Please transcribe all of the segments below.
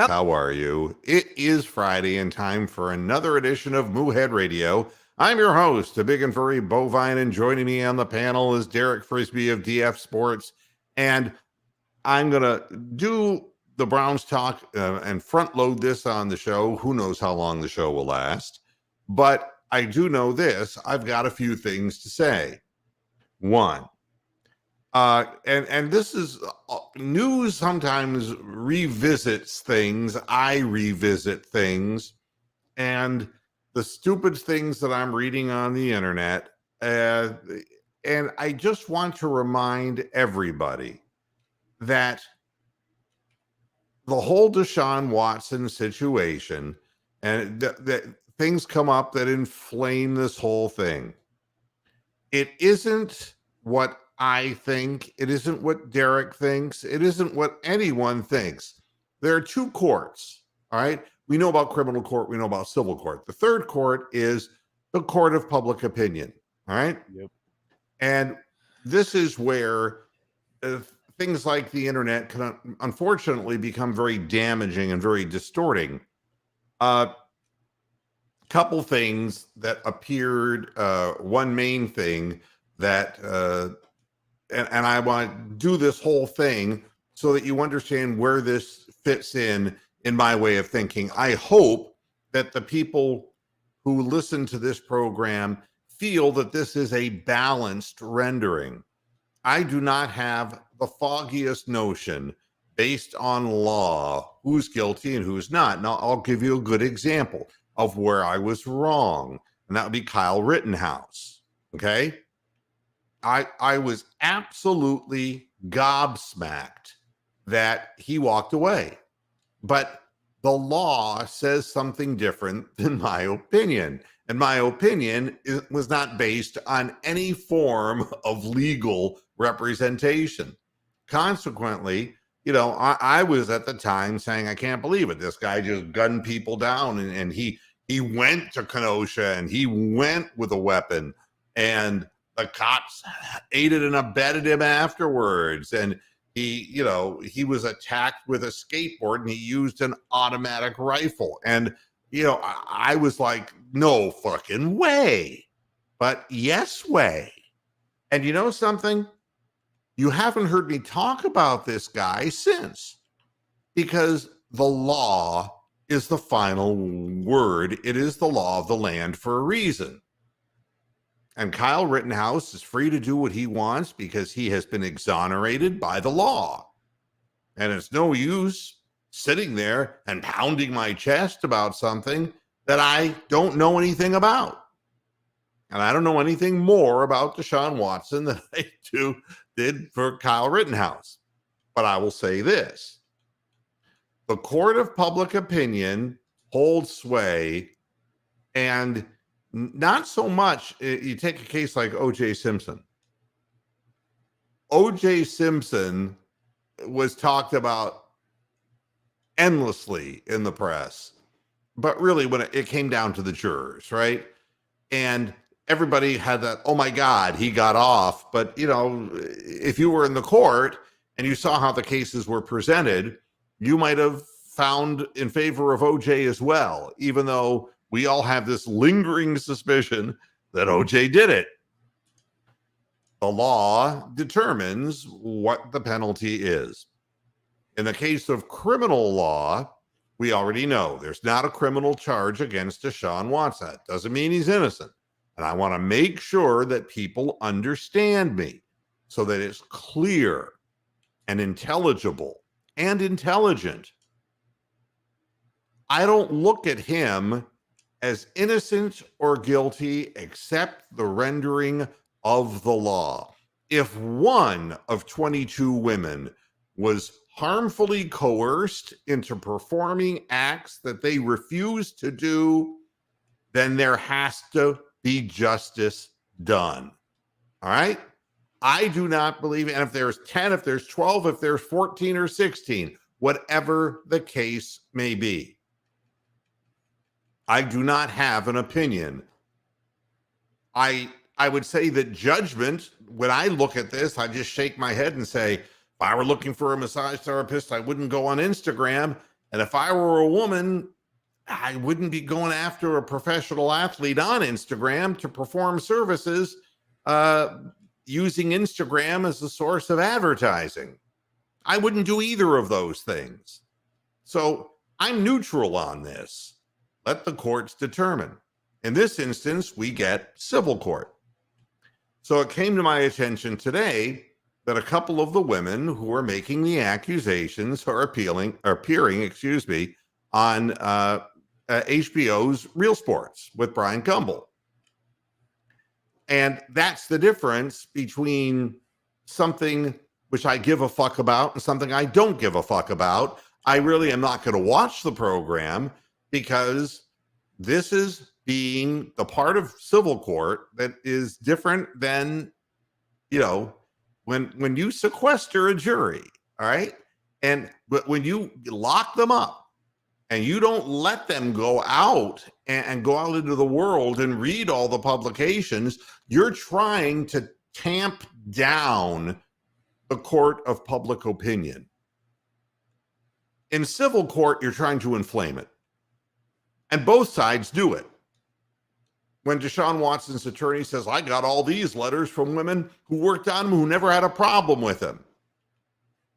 How are you? It is Friday and time for another edition of Moohead Radio. I'm your host, the big and furry bovine, and joining me on the panel is Derek Frisbee of DF Sports. And I'm going to do the Browns talk and front load this on the show. Who knows how long the show will last? But I do know this. I've got a few things to say. One, and this is news sometimes revisits things. I revisit things, and the stupid things that I'm reading on the internet. And I just want to remind everybody that the whole Deshaun Watson situation, and that things come up that inflame this whole thing. It isn't what I think. It isn't what Derek thinks. It isn't what anyone thinks. There are two courts, all right? We know about criminal court. We know about civil court. The third court is the court of public opinion, all right? Yep. And this is where things like the internet can unfortunately become very damaging and very distorting. Couple things that appeared, one main thing that and I want to do this whole thing so that you understand where this fits in my way of thinking. I hope that the people who listen to this program feel that this is a balanced rendering. I do not have the foggiest notion based on law who's guilty and who's not. Now, I'll give you a good example of where I was wrong, and that would be Kyle Rittenhouse, okay? I was absolutely gobsmacked that he walked away. But the law says something different than my opinion. And my opinion was not based on any form of legal representation. Consequently, you know, I was at the time saying, I can't believe it. This guy just gunned people down, and he went to Kenosha and he went with a weapon, and the cops aided and abetted him afterwards. And he was attacked with a skateboard and he used an automatic rifle. And, you know, I was like, no fucking way. But yes way. And you know something? You haven't heard me talk about this guy since, because the law is the final word. It is the law of the land for a reason. And Kyle Rittenhouse is free to do what he wants because he has been exonerated by the law. And it's no use sitting there and pounding my chest about something that I don't know anything about. And I don't know anything more about Deshaun Watson than I did for Kyle Rittenhouse. But I will say this. The court of public opinion holds sway, and not so much. You take a case like O.J. Simpson. O.J. Simpson was talked about endlessly in the press, but really when it came down to the jurors, right? And everybody had that, oh my God, he got off. But, you know, if you were in the court and you saw how the cases were presented, you might have found in favor of O.J. as well, even though we all have this lingering suspicion that O.J. did it. The law determines what the penalty is. In the case of criminal law, we already know there's not a criminal charge against Deshaun Watson. That doesn't mean he's innocent. And I want to make sure that people understand me so that it's clear and intelligible and intelligent. I don't look at him as innocent or guilty except the rendering of the law. If one of 22 women was harmfully coerced into performing acts that they refused to do, then there has to be justice done. All right? I do not believe, and if there's 10, if there's 12, if there's 14 or 16, whatever the case may be, I do not have an opinion. I would say that judgment, when I look at this, I just shake my head and say, if I were looking for a massage therapist, I wouldn't go on Instagram. And if I were a woman, I wouldn't be going after a professional athlete on Instagram to perform services using Instagram as a source of advertising. I wouldn't do either of those things. So I'm neutral on this. Let the courts determine. In this instance, we get civil court. So it came to my attention today that a couple of the women who are making the accusations are appearing, on HBO's Real Sports with Brian Gumbel. And that's the difference between something which I give a fuck about and something I don't give a fuck about. I really am not going to watch the program because this is being the part of civil court that is different than, when you sequester a jury, all right? And when you lock them up and you don't let them go out and go out into the world and read all the publications, you're trying to tamp down the court of public opinion. In civil court, you're trying to inflame it. And both sides do it. When Deshaun Watson's attorney says, I got all these letters from women who worked on him who never had a problem with him.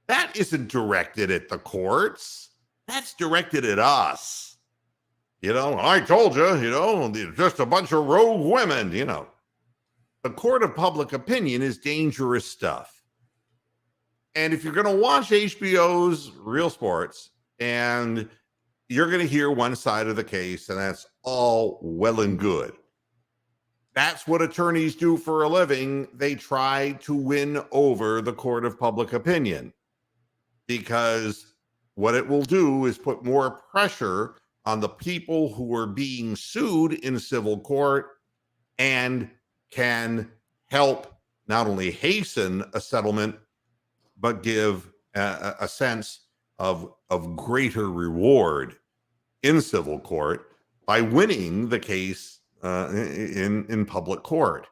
That isn't directed at the courts. That's directed at us. I told you, just a bunch of rogue women, The court of public opinion is dangerous stuff. And if you're going to watch HBO's Real Sports and you're going to hear one side of the case, and that's all well and good. That's what attorneys do for a living. They try to win over the court of public opinion because what it will do is put more pressure on the people who are being sued in civil court and can help not only hasten a settlement, but give a sense of greater reward in civil court by winning the case in public court.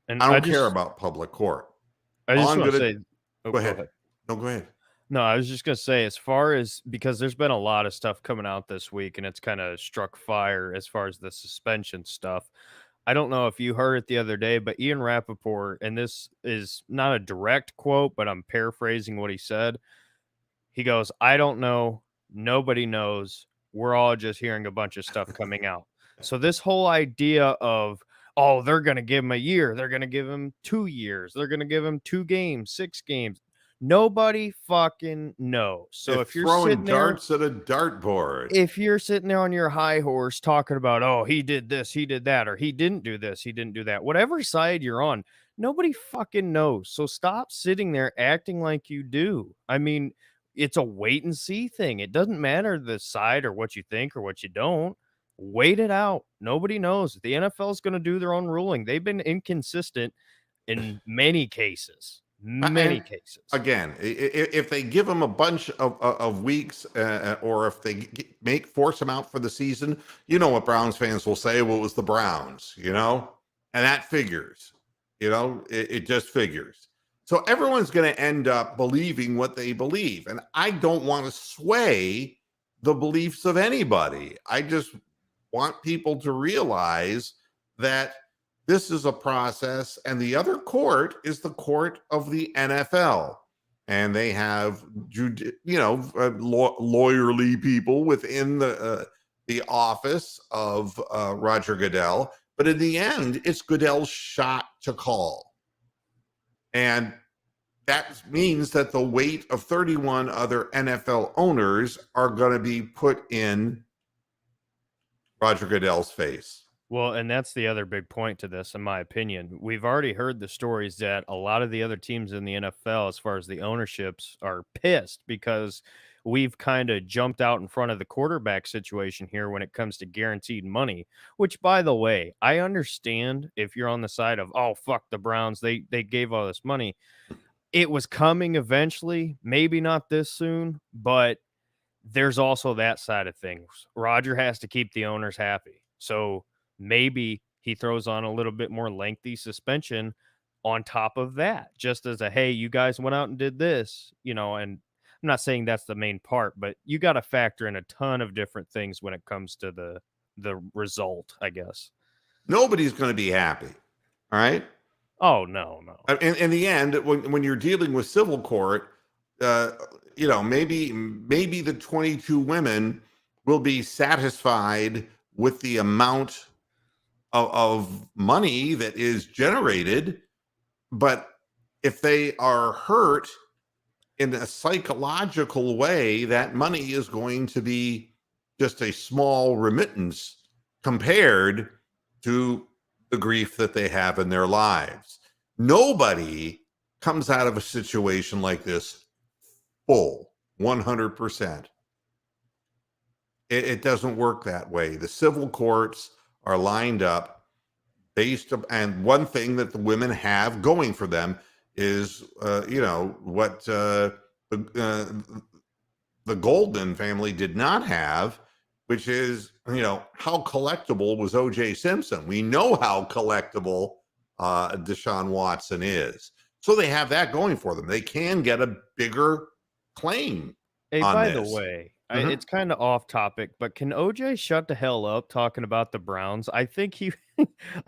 And I don't care about public court. I just want to say, go ahead. No, go ahead. No, I was just going to say, as far as, because there's been a lot of stuff coming out this week and it's kind of struck fire as far as the suspension stuff. I don't know if you heard it the other day, but Ian Rappaport, and this is not a direct quote, but I'm paraphrasing what he said. He goes, I don't know. Nobody knows. We're all just hearing a bunch of stuff coming out. So this whole idea of, oh, they're going to give him a year. They're going to give him 2 years. They're going to give him 2 games, 6 games. Nobody fucking knows. So if you're throwing darts at a dartboard, if you're sitting there on your high horse talking about, oh, he did this, he did that, or he didn't do this, he didn't do that, whatever side you're on, nobody fucking knows. So stop sitting there acting like you do. I mean, it's a wait and see thing. It doesn't matter the side or what you think or what you don't. Wait it out. Nobody knows. The NFL is going to do their own ruling. They've been inconsistent in many cases. Cases. Again, if they give them a bunch of weeks, or if they force them out for the season, what Browns fans will say? Well, it was the Browns, and that figures. It just figures. So everyone's going to end up believing what they believe, and I don't want to sway the beliefs of anybody. I just want people to realize that this is a process, and the other court is the court of the NFL, and they have lawyerly people within the office of Roger Goodell. But in the end, it's Goodell's shot to call, and that means that the weight of 31 other NFL owners are going to be put in Roger Goodell's face. Well, and that's the other big point to this, in my opinion. We've already heard the stories that a lot of the other teams in the NFL, as far as the ownerships, are pissed because we've kind of jumped out in front of the quarterback situation here when it comes to guaranteed money, which, by the way, I understand if you're on the side of, oh, fuck the Browns, they gave all this money. It was coming eventually, maybe not this soon, but there's also that side of things. Roger has to keep the owners happy. So maybe he throws on a little bit more lengthy suspension on top of that, just as a, hey, you guys went out and did this, and I'm not saying that's the main part, but you got to factor in a ton of different things when it comes to the result, I guess. Nobody's going to be happy. All right. Oh no, no. In the end, when you're dealing with civil court, uh, maybe the 22 women will be satisfied with the amount of money that is generated, but if they are hurt in a psychological way, that money is going to be just a small remittance compared to the grief that they have in their lives. Nobody comes out of a situation like this full 100%. It doesn't work that way. The civil courts are lined up and one thing that the women have going for them is, what the Goldman family did not have, which is, how collectible was O.J. Simpson? We know how collectible Deshaun Watson is. So they have that going for them. They can get a bigger claim Hey, on by this. the way, it's kind of off topic, but can OJ shut the hell up talking about the Browns? I think he,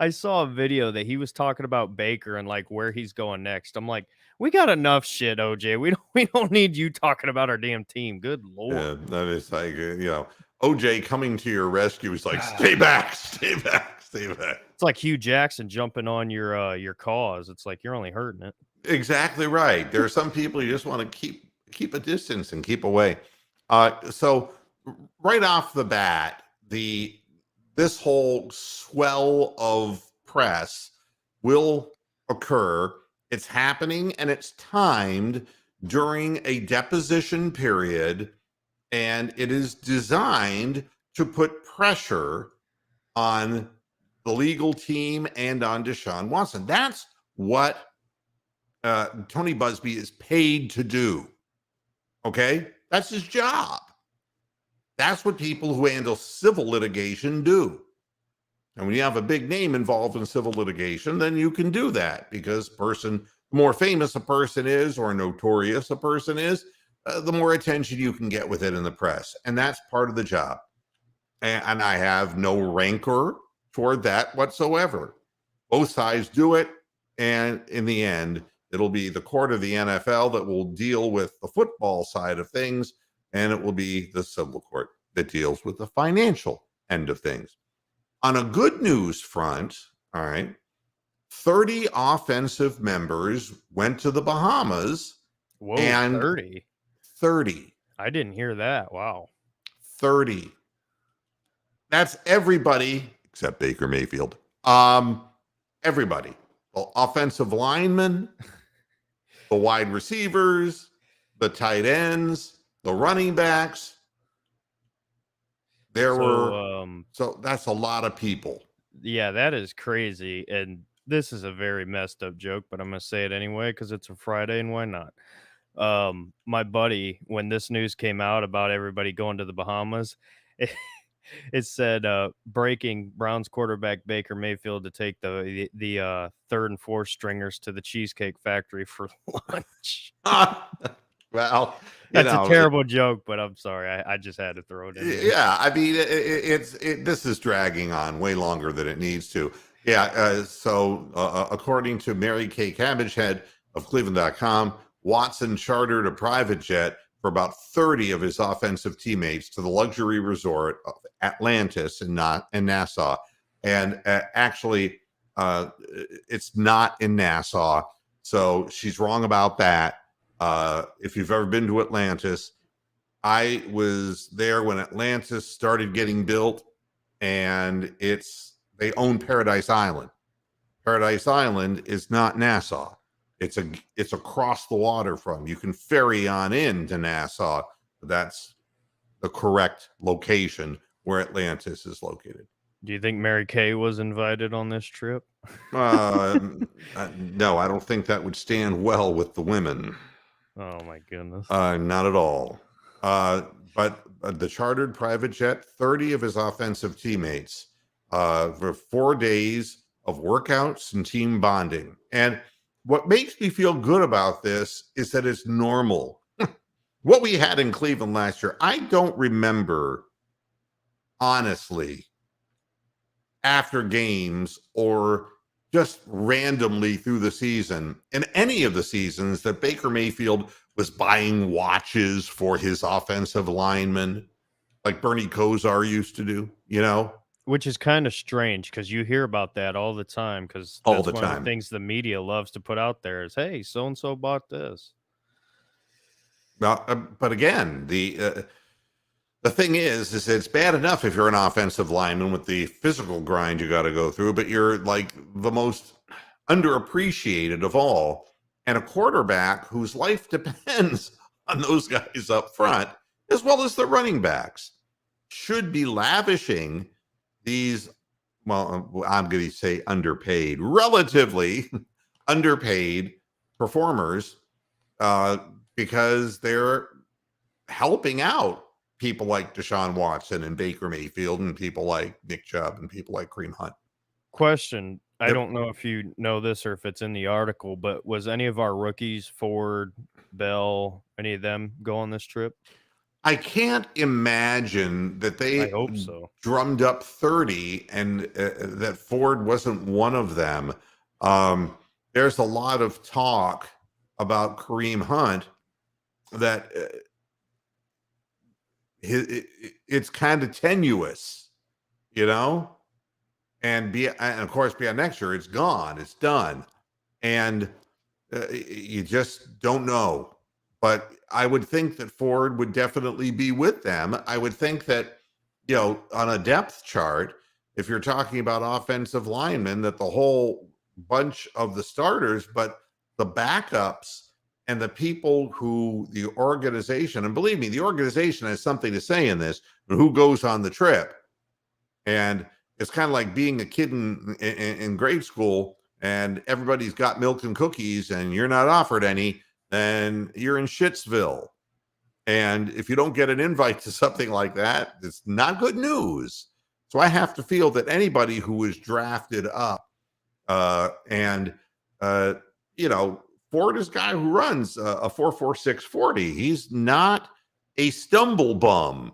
I saw a video that he was talking about Baker and like where he's going next. I'm like, we got enough shit, OJ. We don't need you talking about our damn team. Good lord. Yeah, that is like, OJ coming to your rescue. He's like, stay back, stay back, stay back. It's like Hugh Jackson jumping on your cause. It's like you're only hurting it. Exactly right. There are some people you just want to keep a distance and keep away. So right off the bat, this whole swell of press will occur. It's happening and it's timed during a deposition period, and it is designed to put pressure on the legal team and on Deshaun Watson. That's what Tony Busby is paid to do. Okay? That's his job. That's what people who handle civil litigation do. And when you have a big name involved in civil litigation, then you can do that because the more famous a person is or notorious a person is, the more attention you can get with it in the press. And that's part of the job. And I have no rancor toward that whatsoever. Both sides do it. And in the end, it'll be the court of the NFL that will deal with the football side of things, and it will be the civil court that deals with the financial end of things. On a good news front, all right, 30 offensive members went to the Bahamas. Whoa, and 30. 30. I didn't hear that. Wow. 30. That's everybody except Baker Mayfield. Everybody. Well, offensive linemen, the wide receivers, the tight ends, the running backs. So that's a lot of people. Yeah, that is crazy. And this is a very messed up joke, but I'm going to say it anyway because it's a Friday and why not? My buddy, when this news came out about everybody going to the Bahamas, it said breaking Browns quarterback Baker Mayfield to take the third and fourth stringers to the Cheesecake Factory for lunch. Well, that's a terrible joke, but I'm sorry. I just had to throw it in there. Yeah, I mean, this is dragging on way longer than it needs to. Yeah, so according to Mary Kay Cabbagehead of Cleveland.com, Watson chartered a private jet for about 30 of his offensive teammates to the luxury resort of Atlantis in Nassau. And actually, it's not in Nassau. So she's wrong about that. If you've ever been to Atlantis, I was there when Atlantis started getting built, and they own Paradise Island. Paradise Island is not Nassau. It's across the water from. You can ferry on into Nassau. That's the correct location where Atlantis is located. Do you think Mary Kay was invited on this trip? No, I don't think that would stand well with the women. Oh my goodness. Not at all. But the chartered private jet, 30 of his offensive teammates for 4 days of workouts and team bonding. And what makes me feel good about this is that it's normal. what we had in Cleveland last year, I don't remember, honestly, after games or just randomly through the season, in any of the seasons, that Baker Mayfield was buying watches for his offensive linemen like Bernie Kosar used to do, Which is kind of strange because you hear about that all the time because all that's the one of the time. things the media loves to put out there is, hey, so-and-so bought this. Well, but again, the thing is it's bad enough if you're an offensive lineman with the physical grind you got to go through, but you're like the most underappreciated of all, and a quarterback whose life depends on those guys up front, as well as the running backs, should be lavishing these, well, I'm going to say underpaid, relatively underpaid performers, because they're helping out people like Deshaun Watson and Baker Mayfield and people like Nick Chubb and people like Kareem Hunt. Question. I Yep. don't know if you know this or if it's in the article, but was any of our rookies, Ford, Bell, any of them go on this trip? I can't imagine that I they hope so. drummed up 30 and that Ford wasn't one of them. There's a lot of talk about Kareem Hunt that it's kind of tenuous, and of course beyond next year it's gone, it's done, and you just don't know. But I would think that Ford would definitely be with them. I would think that, on a depth chart, if you're talking about offensive linemen, that the whole bunch of the starters, but the backups and the people who the organization, and believe me, the organization has something to say in this, who goes on the trip. And it's kind of like being a kid in grade school and everybody's got milk and cookies and you're not offered any, then you're in Shitsville. And if you don't get an invite to something like that, it's not good news. So I have to feel that anybody who is drafted up, Ford is a guy who runs a 4.46 40. He's not a stumble bum.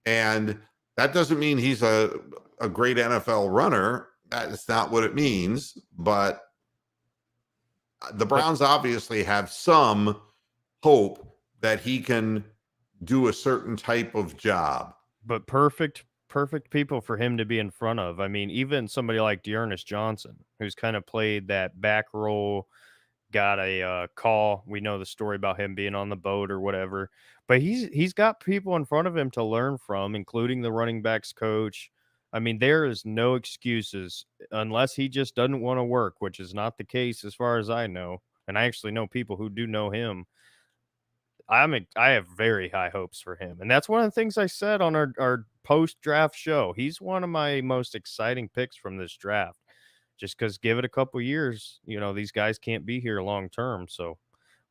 And that doesn't mean he's a great NFL runner. That's not what it means. But the Browns obviously have some hope that he can do a certain type of job. But perfect people for him to be in front of. I mean, even somebody like Dearness Johnson, who's kind of played that back role, got a call. We know the story about him being on the boat or whatever, but he's got people in front of him to learn from, including the running backs coach. I mean, there is no excuses unless he just doesn't want to work, which is not the case as far as I know. And I actually know people who do know him. I have very high hopes for him. And that's one of the things I said on our post-draft show. He's one of my most exciting picks from this draft. Just because give it a couple years, these guys can't be here long term. So,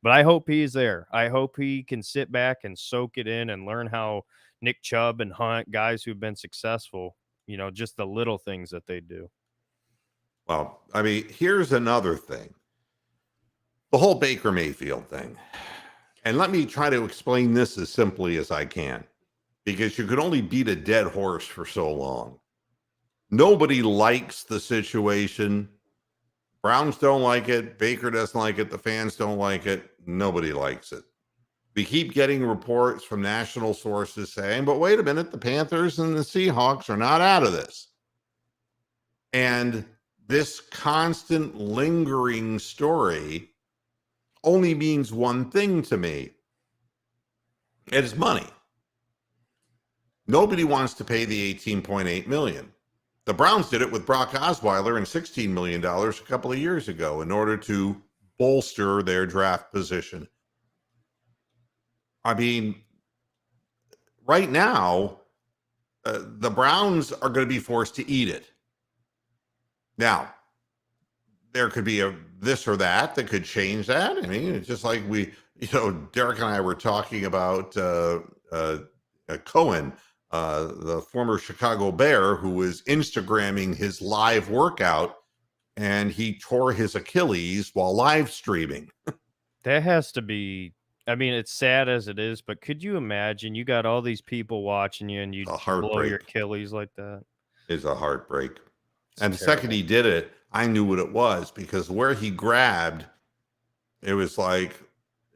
but I hope he's there. I hope he can sit back and soak it in and learn how Nick Chubb and Hunt, guys who've been successful, just the little things that they do. Well, I mean, here's another thing. The whole Baker Mayfield thing. And let me try to explain this as simply as I can, because you can only beat a dead horse for so long. Nobody likes the situation. Browns don't like it. Baker doesn't like it. The fans don't like it. Nobody likes it. We keep getting reports from national sources saying, but wait a minute, the Panthers and the Seahawks are not out of this. And this constant lingering story only means one thing to me. It is money. Nobody wants to pay the $18.8 million. The Browns did it with Brock Osweiler and $16 million a couple of years ago in order to bolster their draft position. I mean, right now, the Browns are going to be forced to eat it. Now, there could be a this or that could change that. I mean, it's just like Derek and I were talking about Cohen, the former Chicago Bear, who was Instagramming his live workout, and he tore his Achilles while live streaming. That has to be I mean, it's sad as it is, but could you imagine you got all these people watching you and you A blow your heartbreak Achilles like that? is a heartbreak. It's And the second terrible. he did it, I knew what it was because where he grabbed, it was like,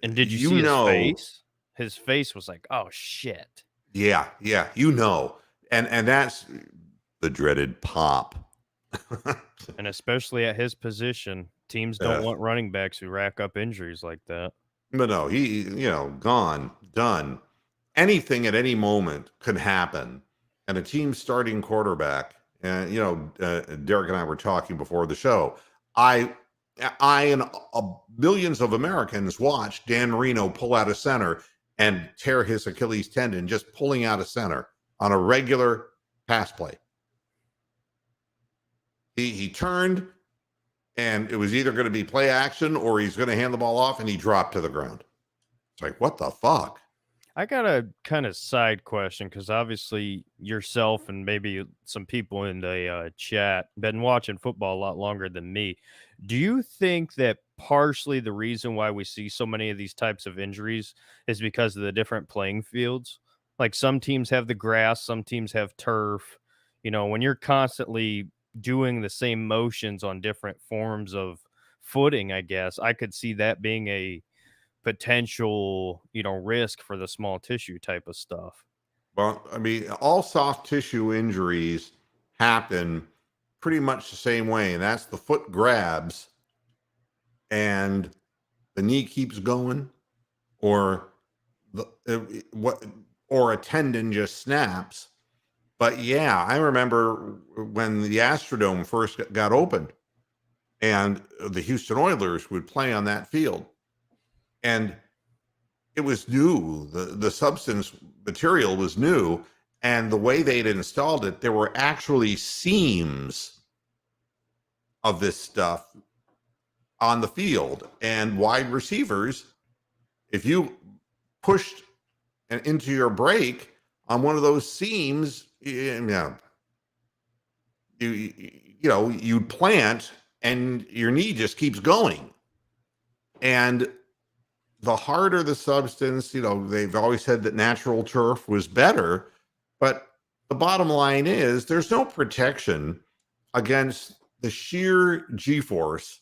And did you you see his know, face? His face was like, "Oh shit." yeah, you know. And that's the dreaded pop. And especially at his position, teams don't uh, want running backs who rack up injuries like that. but no, he, gone, done. Anything at any moment could happen. And a team starting quarterback, and Derek and I were talking before the show. I, I and millions of Americans watched Dan Marino pull out a center and tear his Achilles tendon just pulling out a center on a regular pass play. He turned, and it was either going to be play action or he's going to hand the ball off, and he dropped to the ground. It's like, what the fuck? I got a kind of side question because obviously yourself and maybe some people in the chat been watching football a lot longer than me. Do you think that partially the reason why we see so many of these types of injuries is because of the different playing fields? Like some teams have the grass, some teams have turf. You know, when you're constantly doing the same motions on different forms of footing, I guess I could see that being a potential, risk for the small tissue type of stuff. Well, I mean, all soft tissue injuries happen pretty much the same way, and that's the foot grabs and the knee keeps going, or the what, or a tendon just snaps. But yeah, I remember when the Astrodome first got opened, and the Houston Oilers would play on that field, and it was new. The substance material was new, and the way they'd installed it, there were actually seams of this stuff on the field, and wide receivers, if you pushed into your break on one of those seams, you'd plant, and your knee just keeps going. And the harder the substance, they've always said that natural turf was better, but the bottom line is there's no protection against the sheer G-force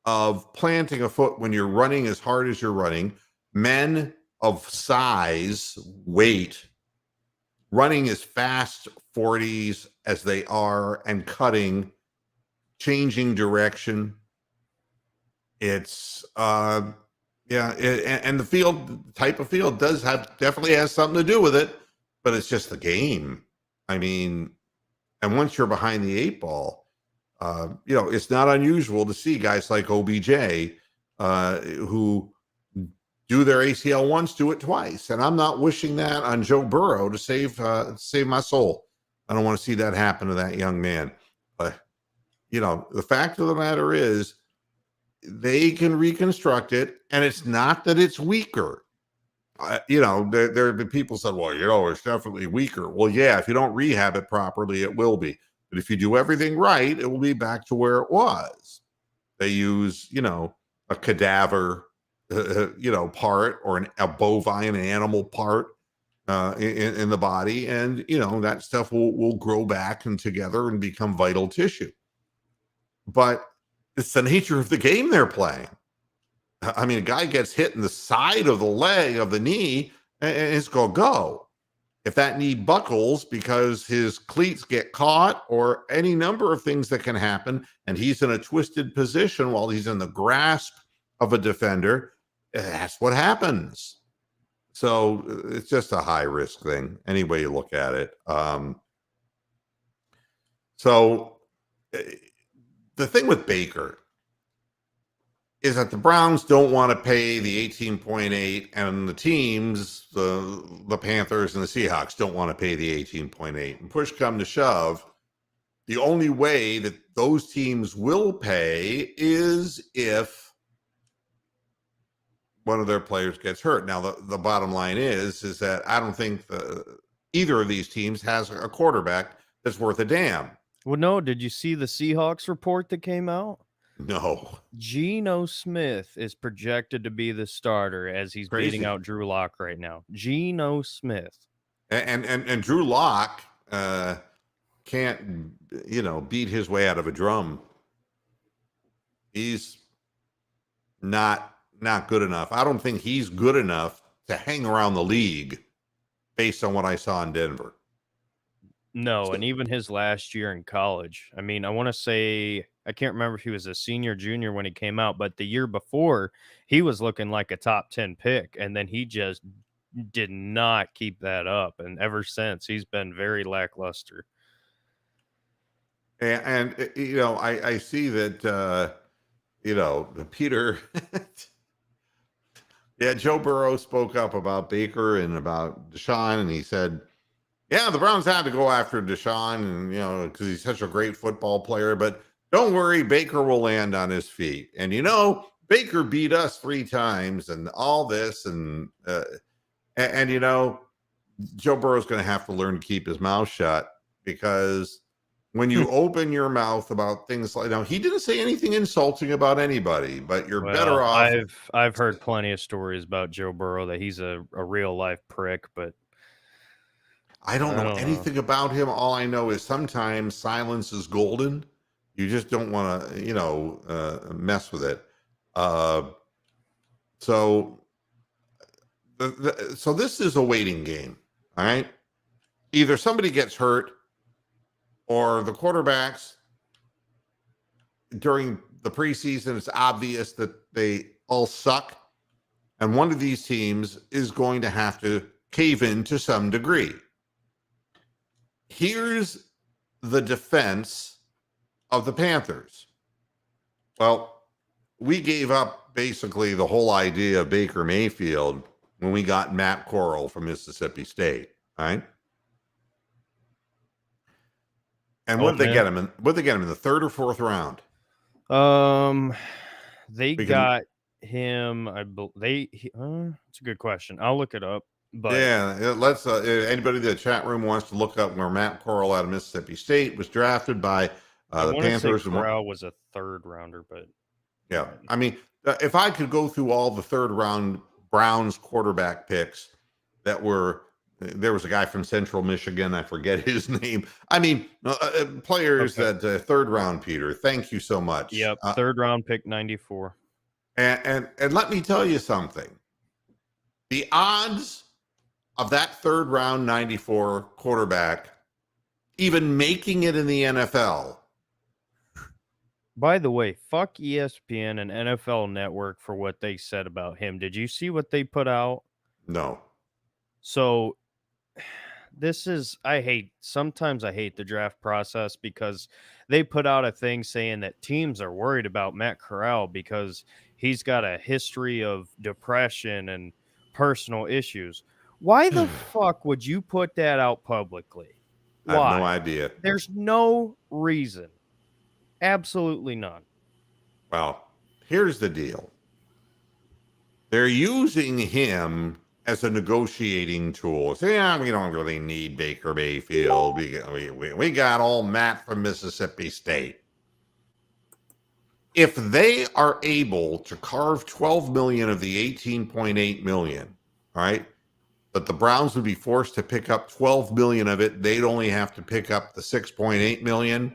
of planting a foot when you're running as hard as you're running. Men of size, weight, running as fast 40s as they are and cutting, changing direction. It's yeah, and the type of field definitely has something to do with it, but it's just the game. I mean, and once you're behind the eight ball, it's not unusual to see guys like OBJ who do their ACL once, do it twice, and I'm not wishing that on Joe Burrow to save my soul. I don't want to see that happen to that young man. But the fact of the matter is, they can reconstruct it, and it's not that it's weaker. There have been people said, well, it's definitely weaker. Well, yeah, if you don't rehab it properly, it will be. But if you do everything right, it will be back to where it was. They use, a cadaver, part, or a bovine animal part in the body, and that stuff will grow back and together and become vital tissue. But it's the nature of the game they're playing. I mean, a guy gets hit in the side of the leg of the knee, and it's going to go. If that knee buckles because his cleats get caught, or any number of things that can happen, and he's in a twisted position while he's in the grasp of a defender, that's what happens. So it's just a high risk thing, any way you look at it. So the thing with Baker is that the Browns don't want to pay the 18.8, and the teams, the Panthers and the Seahawks, don't want to pay the 18.8. And push come to shove, the only way that those teams will pay is if one of their players gets hurt. Now, the bottom line is that I don't think either of these teams has a quarterback that's worth a damn. Well, no, did you see the Seahawks report that came out? No. Geno Smith is projected to be the starter as he's beating Crazy. out Drew Lock right now. Geno Smith. And Drew Lock can't beat his way out of a drum. He's not good enough. I don't think he's good enough to hang around the league based on what I saw in Denver. No, and even his last year in college. I mean, I want to say, I can't remember if he was a senior, junior when he came out, but the year before, he was looking like a top 10 pick, and then he just did not keep that up. And ever since, he's been very lackluster. And I see that Peter. Yeah, Joe Burrow spoke up about Baker and about Deshaun, and he said, yeah, the Browns had to go after Deshaun, and because he's such a great football player, but don't worry, Baker will land on his feet. And Baker beat us 3 times and all this, and Joe Burrow's going to have to learn to keep his mouth shut, because when you open your mouth about things like, now, he didn't say anything insulting about anybody, but you're better off. I've heard plenty of stories about Joe Burrow that he's a real life prick, but I don't know anything about him. All I know is sometimes silence is golden. You just don't want to, mess with it. So this is a waiting game. All right. Either somebody gets hurt, or the quarterbacks during the preseason, it's obvious that they all suck. And one of these teams is going to have to cave in to some degree. Here's the defense of the Panthers. Well, we gave up basically the whole idea of Baker Mayfield when we got Matt Corral from Mississippi State, right? And what did they get him in? What did they get him in the 3rd or 4th round? They got him. It's a good question. I'll look it up. But yeah, let's. Anybody in the chat room wants to look up where Matt Corral out of Mississippi State was drafted by the Panthers. Corral was a 3rd rounder, but yeah, I mean, if I could go through all the 3rd round Browns quarterback picks that were. There was a guy from Central Michigan. I forget his name. I mean, players that 3rd round, Peter. Thank you so much. Yep, 3rd round pick 94. And let me tell you something. The odds of that 3rd round 94 quarterback even making it in the NFL. By the way, fuck ESPN and NFL Network for what they said about him. Did you see what they put out? No. So sometimes I hate the draft process, because they put out a thing saying that teams are worried about Matt Corral because he's got a history of depression and personal issues. Why the fuck would you put that out publicly? Why? I have no idea. There's no reason. Absolutely none. Well, here's the deal. They're using him as a negotiating tool. So, yeah, we don't really need Baker Mayfield. We got old Matt from Mississippi State. If they are able to carve 12 million of the 18.8 million, all right, but the Browns would be forced to pick up 12 million of it, they'd only have to pick up the 6.8 million.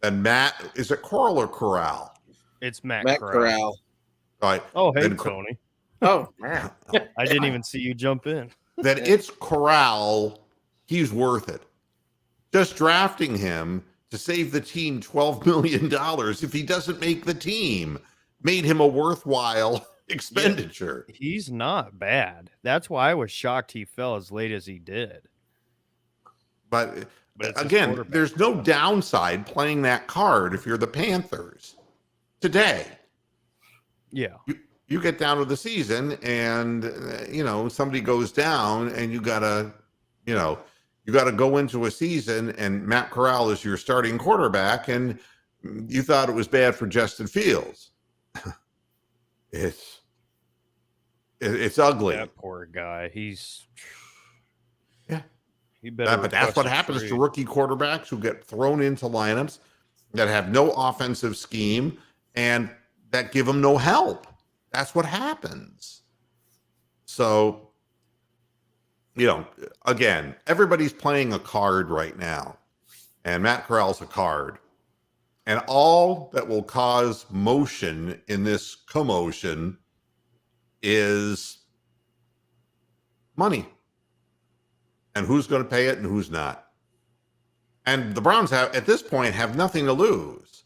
And Matt, is it Corral or Corral? It's Matt Corral. All right. Oh, hey, Tony. Oh, man. I didn't even see you jump in. That it's Corral, he's worth it. Just drafting him to save the team $12 million if he doesn't make the team made him a worthwhile expenditure. Yeah, he's not bad. That's why I was shocked he fell as late as he did. But again, there's no downside playing that card if you're the Panthers today. Yeah. You get down to the season and, somebody goes down and you gotta go into a season and Matt Corral is your starting quarterback and you thought it was bad for Justin Fields. It's ugly. That poor guy. Yeah. He better. But that's what happens to rookie quarterbacks who get thrown into lineups. that have no offensive scheme and that give them no help. That's what happens. So, again, everybody's playing a card right now, and Matt Corral's a card. And all that will cause motion in this commotion is money. And who's going to pay it and who's not. And the Browns at this point have nothing to lose,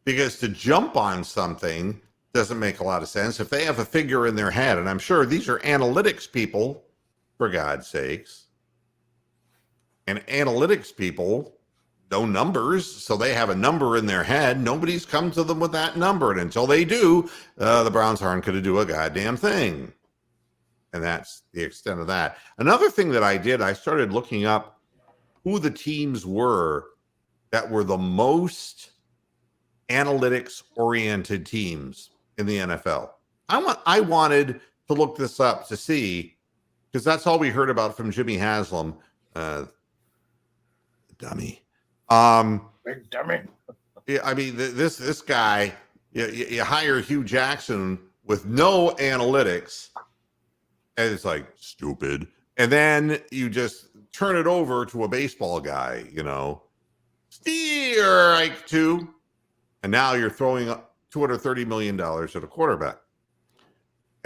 because to jump on something doesn't make a lot of sense. If they have a figure in their head, and I'm sure these are analytics people, for God's sakes, and analytics people know numbers, so they have a number in their head. Nobody's come to them with that number, and until they do, the Browns aren't going to do a goddamn thing. And that's the extent of that. Another thing that I did, I started looking up who the teams were that were the most analytics-oriented teams in the NFL. I wanted to look this up to see, because that's all we heard about from Jimmy Haslam. Dummy. Big dummy. Yeah, I mean, this guy, you hire Hugh Jackson with no analytics, and it's like, stupid. And then you just turn it over to a baseball guy, strike two, and now you're throwing up $230 million at a quarterback.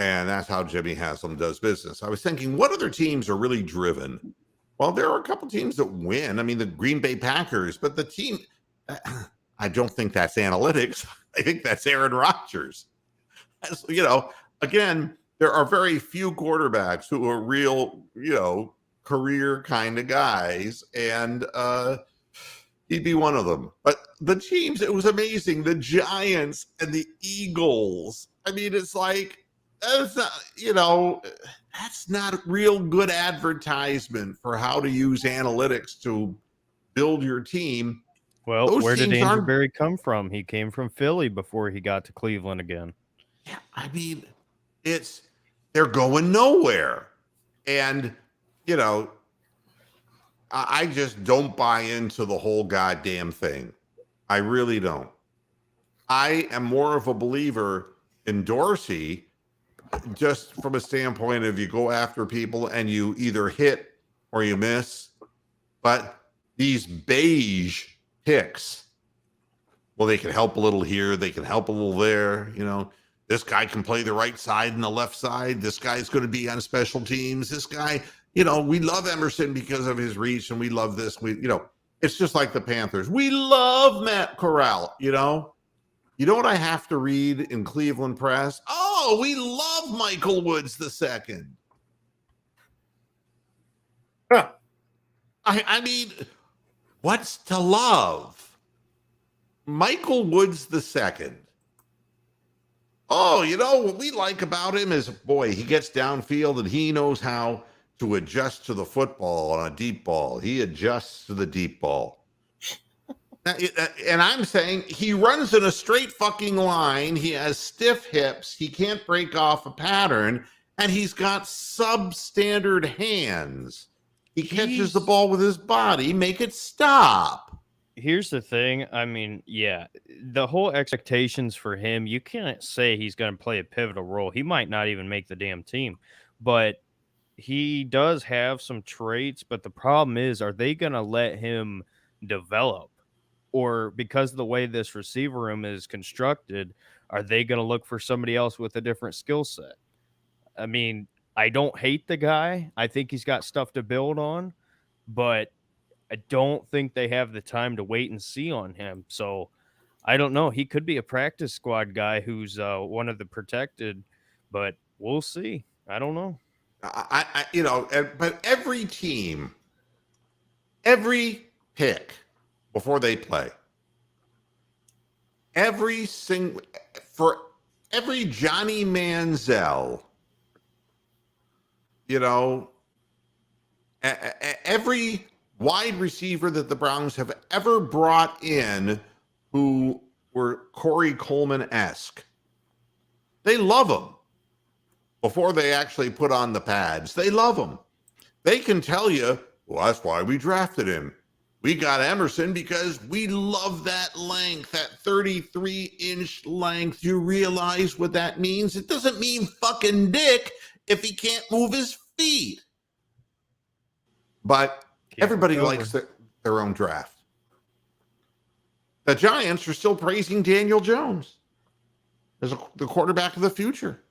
And that's how Jimmy Haslam does business. I was thinking, what other teams are really driven? Well, there are a couple teams that win. I mean, the Green Bay Packers, but the team, I don't think that's analytics. I think that's Aaron Rodgers. Again, there are very few quarterbacks who are real, career kind of guys, and he'd be one of them. But the teams, it was amazing. The Giants and the Eagles. I mean, it's like, that's not real good advertisement for how to use analytics to build your team. Well, where did Andrew Berry come from? He came from Philly before he got to Cleveland again. Yeah, I mean, they're going nowhere. And, I just don't buy into the whole goddamn thing. I really don't. I am more of a believer in Dorsey, just from a standpoint of you go after people and you either hit or you miss. But these beige picks, well, they can help a little here, they can help a little there. This guy can play the right side and the left side. This guy's going to be on special teams. This guy, we love Emerson because of his reach, and we love this. It's just like the Panthers. We love Matt Corral. You know what I have to read in Cleveland Press? Oh, we love Michael Woods II. Huh. I mean, what's to love? Michael Woods II. Oh, what we like about him is, boy, he gets downfield and he knows how to adjust to the football on a deep ball. He adjusts to the deep ball. And I'm saying he runs in a straight fucking line. He has stiff hips. He can't break off a pattern. And he's got substandard hands. He catches the ball with his body. Make it stop. Here's the thing. I mean, yeah, the whole expectations for him, you can't say he's going to play a pivotal role. He might not even make the damn team. But he does have some traits. But the problem is, are they going to let him develop? Or because of the way this receiver room is constructed, are they going to look for somebody else with a different skill set? I mean, I don't hate the guy. I think he's got stuff to build on, but I don't think they have the time to wait and see on him. So I don't know. He could be a practice squad guy who's one of the protected, but we'll see. I don't know. But every team, every pick before they play, for every Johnny Manziel, every wide receiver that the Browns have ever brought in who were Corey Coleman-esque, they love him before they actually put on the pads. They love him. They can tell you, well, that's why we drafted him. We got Emerson because we love that length, that 33-inch length. You realize what that means? It doesn't mean fucking dick if he can't move his feet. But everybody likes their own draft. The Giants are still praising Daniel Jones as the quarterback of the future.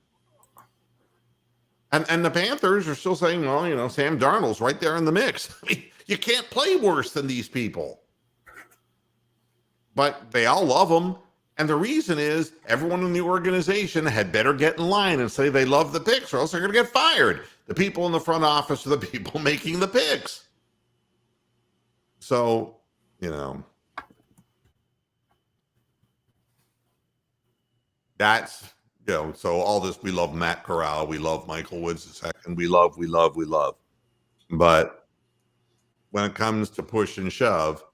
And the Panthers are still saying, well, you know, Sam Darnold's right there in the mix. I mean, you can't play worse than these people. But they all love him. And the reason is everyone in the organization had better get in line and say they love the picks or else they're going to get fired. The people in the front office are the people making the picks. So, you know, that's, you know, so all this, we love Matt Corral, we love Michael Woods II, we love. But when it comes to push and shove,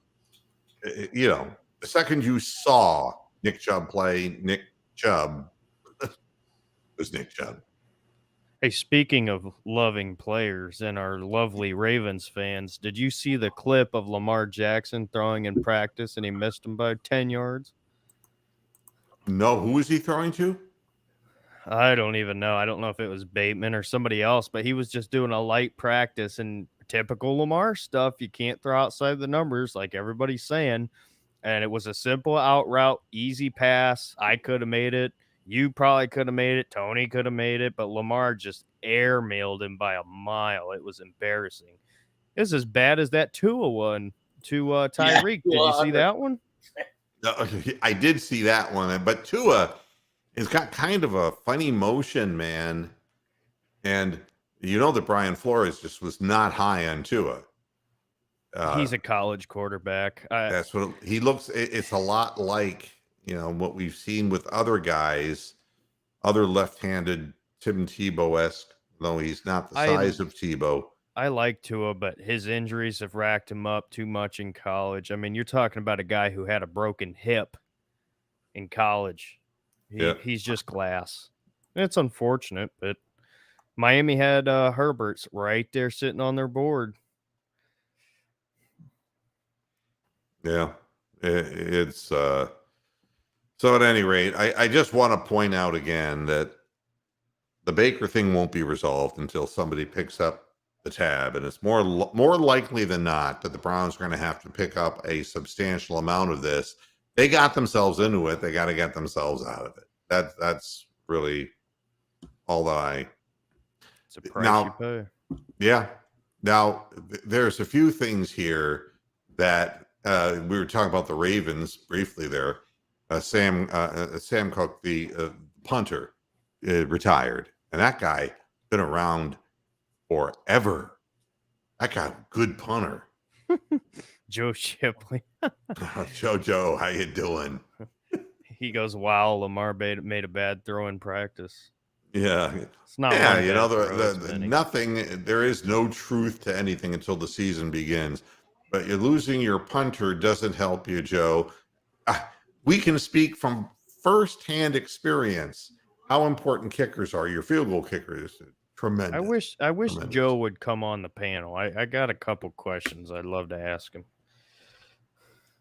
you know, the second you saw Nick Chubb play, Nick Chubb was Nick Chubb. Hey, speaking of loving players and our lovely Ravens fans, did you see the clip of Lamar Jackson throwing in practice and he missed him by 10 yards? No, who is he throwing to? I don't even know. I don't know if it was Bateman or somebody else, but he was just doing a light practice and typical Lamar stuff. You can't throw outside the numbers like everybody's saying. And it was a simple out route, easy pass. I could have made it. You probably could have made it. Tony could have made it. But Lamar just airmailed him by a mile. It was embarrassing. It was as bad as that Tua one to Tyreek. Did you see that one? I did see that one. But Tua has got kind of a funny motion, man. And you know that Brian Flores just was not high on Tua. He's a college quarterback. That's what he looks. It's a lot like, you know, what we've seen with other guys, other left-handed Tim Tebow-esque, though he's not the size of Tebow. I like Tua, but his injuries have racked him up too much in college. I mean, you're talking about a guy who had a broken hip in college. He's just glass. It's unfortunate, but Miami had Herbert's right there sitting on their board. Yeah, it's so at any rate, I just want to point out again that the Baker thing won't be resolved until somebody picks up the tab, and it's more likely than not that the Browns are going to have to pick up a substantial amount of this. They got themselves into it. They got to get themselves out of it. That's really all that it's a price you pay. Yeah. Now there's a few things here that we were talking about the Ravens briefly there. Sam Cook, the punter, retired, and that guy been around forever. That guy, good punter. Joe Shipley. Joe, how you doing? He goes, wow, Lamar made a bad throw in practice. Yeah. It's not. Yeah, you know, nothing. There is no truth to anything until the season begins. But you're losing your punter doesn't help you, Joe. We can speak from firsthand experience how important kickers are. Your field goal kickers, tremendous. I wish Joe would come on the panel. I got a couple questions I'd love to ask him.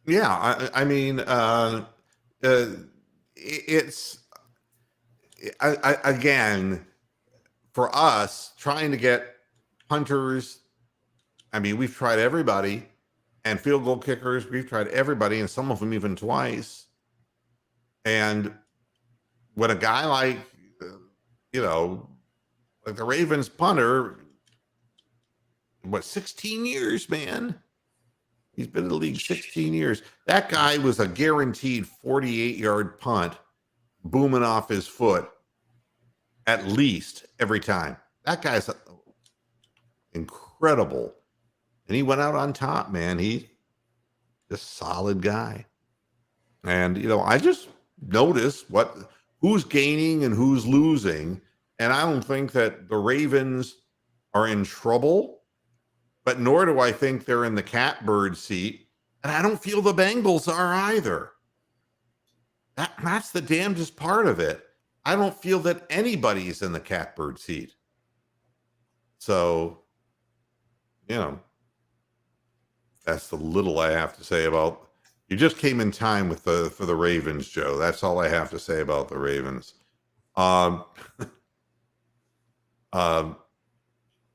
Yeah, I mean, it's again for us trying to get punters. I mean, we've tried everybody. And field goal kickers, we've tried everybody, and some of them even twice. And when a guy like, you know, like the Ravens punter, 16 years, man? He's been in the league 16 years. That guy was a guaranteed 48-yard punt booming off his foot at least every time. That guy's incredible. And he went out on top, man. He's a solid guy. And, you know, I just notice who's gaining and who's losing. And I don't think that the Ravens are in trouble, but nor do I think they're in the catbird seat. And I don't feel the Bengals are either. That's the damnedest part of it. I don't feel that anybody's in the catbird seat. So, you know. That's the little I have to say about. You just came in time with for the Ravens, Joe. That's all I have to say about the Ravens.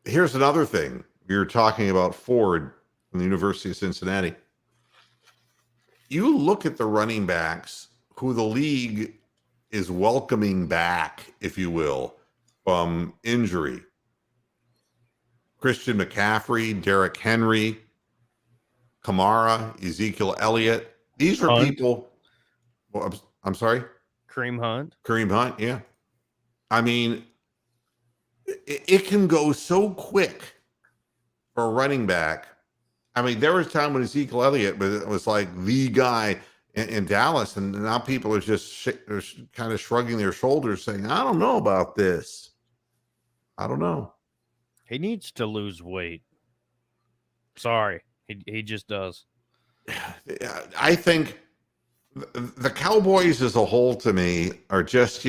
Here's another thing. We were talking about Ford from the University of Cincinnati. You look at the running backs who the league is welcoming back, if you will, from injury. Christian McCaffrey, Derrick Henry, Kamara, Ezekiel Elliott. These are Hunt. people. Well, I'm sorry? Kareem Hunt. Kareem Hunt, yeah. I mean, it can go so quick for a running back. I mean, there was a time when Ezekiel Elliott was like the guy in Dallas, and now people are just kind of shrugging their shoulders saying, I don't know about this. I don't know. He needs to lose weight. Sorry. He just does. I think the Cowboys as a whole to me are just,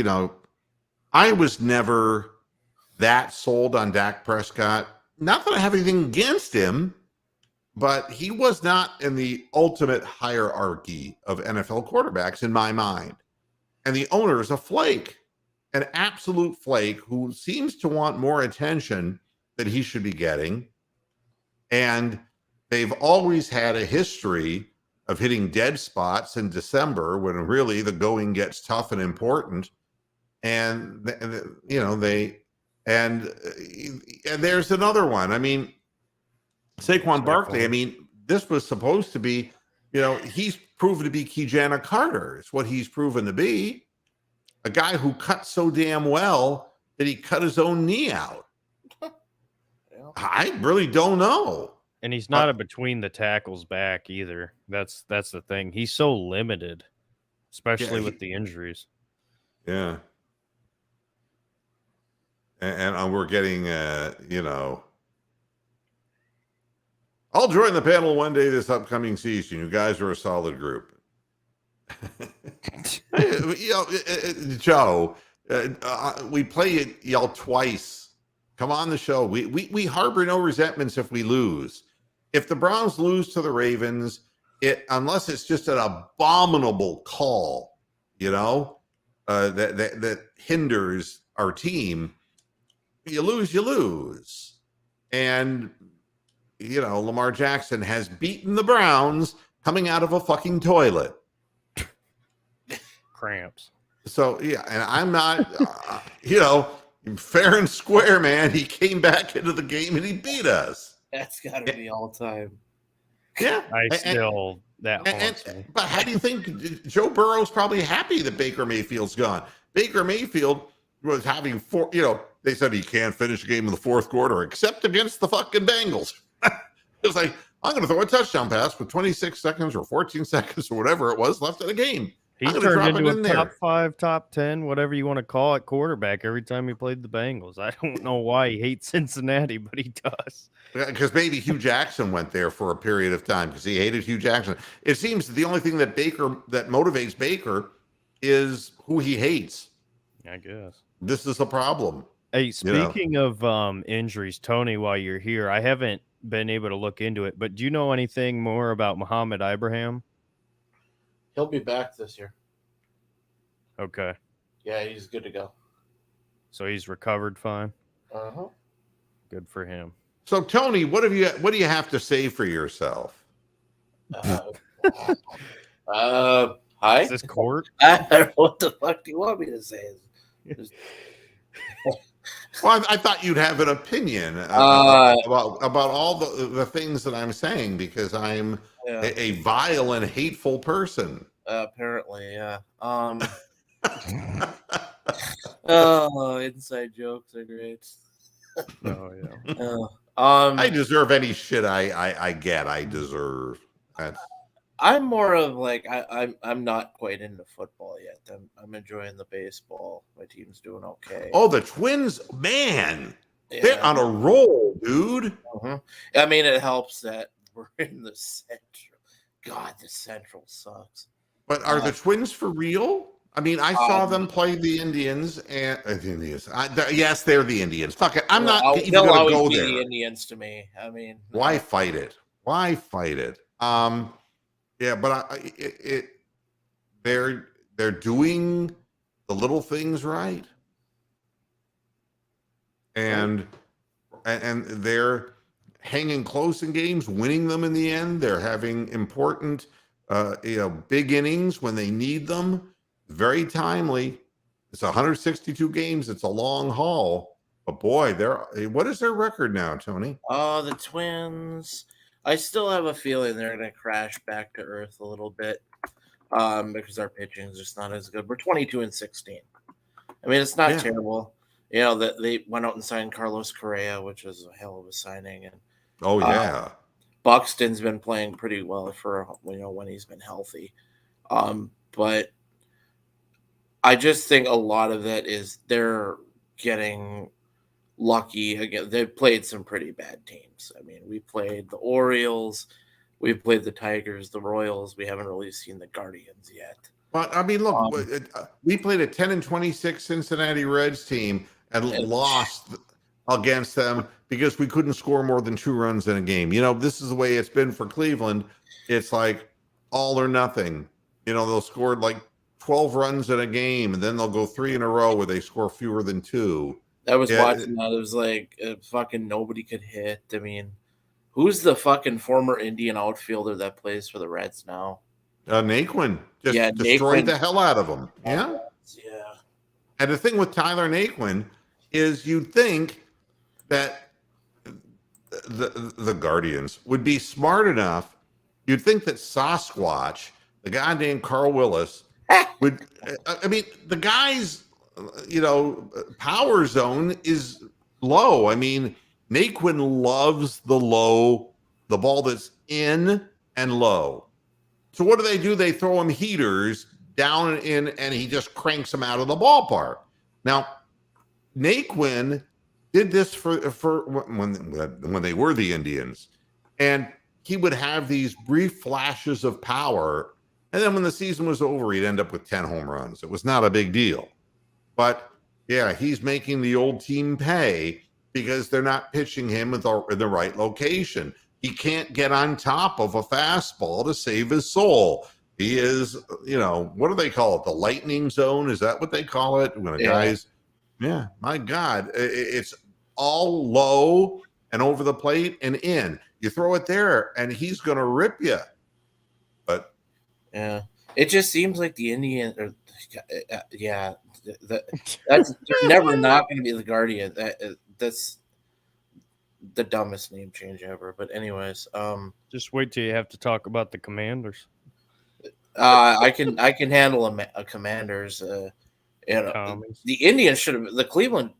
I was never that sold on Dak Prescott. Not that I have anything against him, but he was not in the ultimate hierarchy of NFL quarterbacks in my mind. And the owner is a flake, an absolute flake who seems to want more attention than he should be getting. And they've always had a history of hitting dead spots in December when really the going gets tough and important. And there's another one. I mean, Saquon Barkley, I mean, this was supposed to be, he's proven to be Keyjana Carter. It's what he's proven to be. A guy who cut so damn well that he cut his own knee out. I really don't know. And he's not a between the tackles back either. That's the thing. He's so limited, especially with the injuries. Yeah. And we're getting, I'll join the panel one day this upcoming season. You guys are a solid group. Joe, we play y'all twice. Come on the show. We harbor no resentments if we lose. If the Browns lose to the Ravens, unless it's just an abominable call, that hinders our team, you lose. And, Lamar Jackson has beaten the Browns coming out of a fucking toilet. Cramps. So, yeah, and I'm not, fair and square, man. He came back into the game and he beat us. That's got to be all time. Yeah. But how do you think Joe Burrow's probably happy that Baker Mayfield's gone? Baker Mayfield was having they said he can't finish a game in the fourth quarter except against the fucking Bengals. It was like, I'm going to throw a touchdown pass with 26 seconds or 14 seconds or whatever it was left in the game. He turned into a top 5, top 10, whatever you want to call it, quarterback every time he played the Bengals. I don't know why he hates Cincinnati, but he does. Because maybe Hugh Jackson went there for a period of time because he hated Hugh Jackson. It seems the only thing that motivates Baker is who he hates. I guess. This is a problem. Hey, speaking of injuries, Tony, while you're here, I haven't been able to look into it, but do you know anything more about Muhammad Ibrahim? He'll be back this year. Okay. Yeah, he's good to go. So he's recovered fine? Uh-huh. Good for him. So, Tony, what do you have to say for yourself? Hi? Is this court? I don't know what the fuck do you want me to say? Well, I thought you'd have an opinion about all the things that I'm saying because I'm a vile and hateful person. Apparently, yeah. Oh, inside jokes are great. Oh yeah. I deserve any shit I get. I deserve. I'm more of like I'm not quite into football yet. I'm enjoying the baseball. My team's doing okay. Oh, the Twins, man, they're on a roll, dude. Uh-huh. I mean, it helps that we're in the Central. God, the Central sucks. But are the Twins for real? I mean, I saw them play the Indians and the Indians. Yes, they're the Indians. Fuck it, I'm not even going to go there. The Indians to me. I mean, why fight it? Why fight it? Yeah, but they're doing the little things right, and they're hanging close in games, winning them in the end. They're having important, big innings when they need them. Very timely. It's 162 games. It's a long haul. But boy, what is their record now, Tony? The Twins. I still have a feeling they're going to crash back to earth a little bit because our pitching is just not as good. We're 22-16. I mean, it's not terrible. You know, that they went out and signed Carlos Correa, which was a hell of a signing. And Buxton's been playing pretty well for when he's been healthy. But I just think a lot of that is they're getting lucky. Again, they've played some pretty bad teams. I mean, we played the Orioles, we've played the Tigers, the Royals. We haven't really seen the Guardians yet. But I mean, look, we played a 10-26 Cincinnati Reds team and lost against them because we couldn't score more than 2 runs in a game. You know, this is the way it's been for Cleveland. It's like all or nothing. You know, they'll score like 12 runs in a game, and then they'll go 3 in a row where they score fewer than 2. I was watching that. It was like fucking nobody could hit. I mean, who's the fucking former Indian outfielder that plays for the Reds now? Naquin just destroyed the hell out of them. Yeah. And the thing with Tyler Naquin is you'd think that the Guardians would be smart enough. You'd think that Sasquatch, the goddamn Carl Willis, would. I mean, the guy's, power zone is low. I mean, Naquin loves the ball that's in and low. So what do? They throw him heaters down and in, and he just cranks them out of the ballpark. Now, Naquin did this for when they were the Indians, and he would have these brief flashes of power, and then when the season was over, he'd end up with 10 home runs. It was not a big deal. But yeah, he's making the old team pay because they're not pitching him in the right location. He can't get on top of a fastball to save his soul. He is, what do they call it? The lightning zone? Is that what they call it? When a guy's, my God, it's all low and over the plate and in. You throw it there and he's going to rip you. But yeah, it just seems like the Indians they're never not going to be the Guardian. That's the dumbest name change ever. But anyways, just wait till you have to talk about the Commanders. I can handle a Commanders. The Indians the Cleveland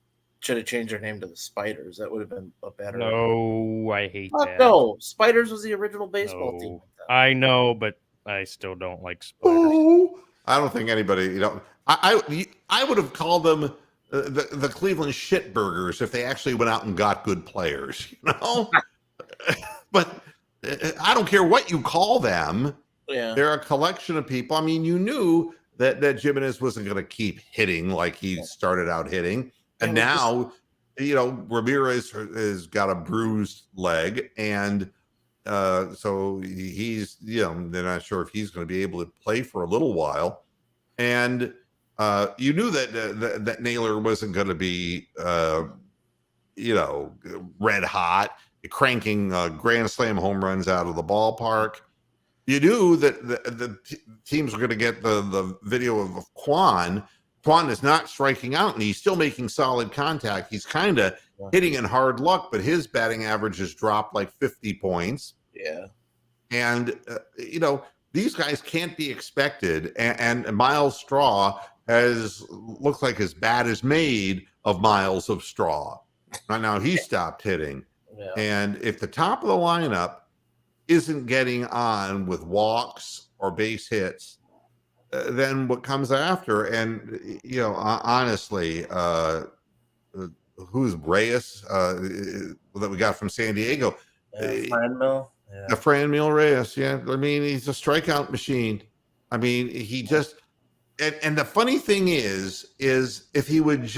should have changed their name to the Spiders. That would have been a better. No, I hate that. No, Spiders was the original baseball team. I know, but I still don't like Spiders. Oh, I don't think anybody. I would have called them the Cleveland Shitburgers if they actually went out and got good players. But I don't care what you call them. Yeah, they're a collection of people. I mean, you knew that Jimenez wasn't going to keep hitting like he started out hitting, and now, Ramirez has got a bruised leg, and so he's, they're not sure if he's going to be able to play for a little while, and you knew that Naylor wasn't going to be, red hot, cranking grand slam home runs out of the ballpark. You knew that the teams were going to get the video of Kwan. Kwan is not striking out, and he's still making solid contact. He's kind of hitting in hard luck, but his batting average has dropped like 50 points. Yeah. And, these guys can't be expected. And Miles Straw looks like his bat is made of miles of straw. Right now, he stopped hitting. Yeah. And if the top of the lineup isn't getting on with walks or base hits, then what comes after? And, honestly, who's Reyes that we got from San Diego? Franmil. Yeah. Franmil Reyes. Yeah. I mean, he's a strikeout machine. I mean, he just, and the funny thing is if he would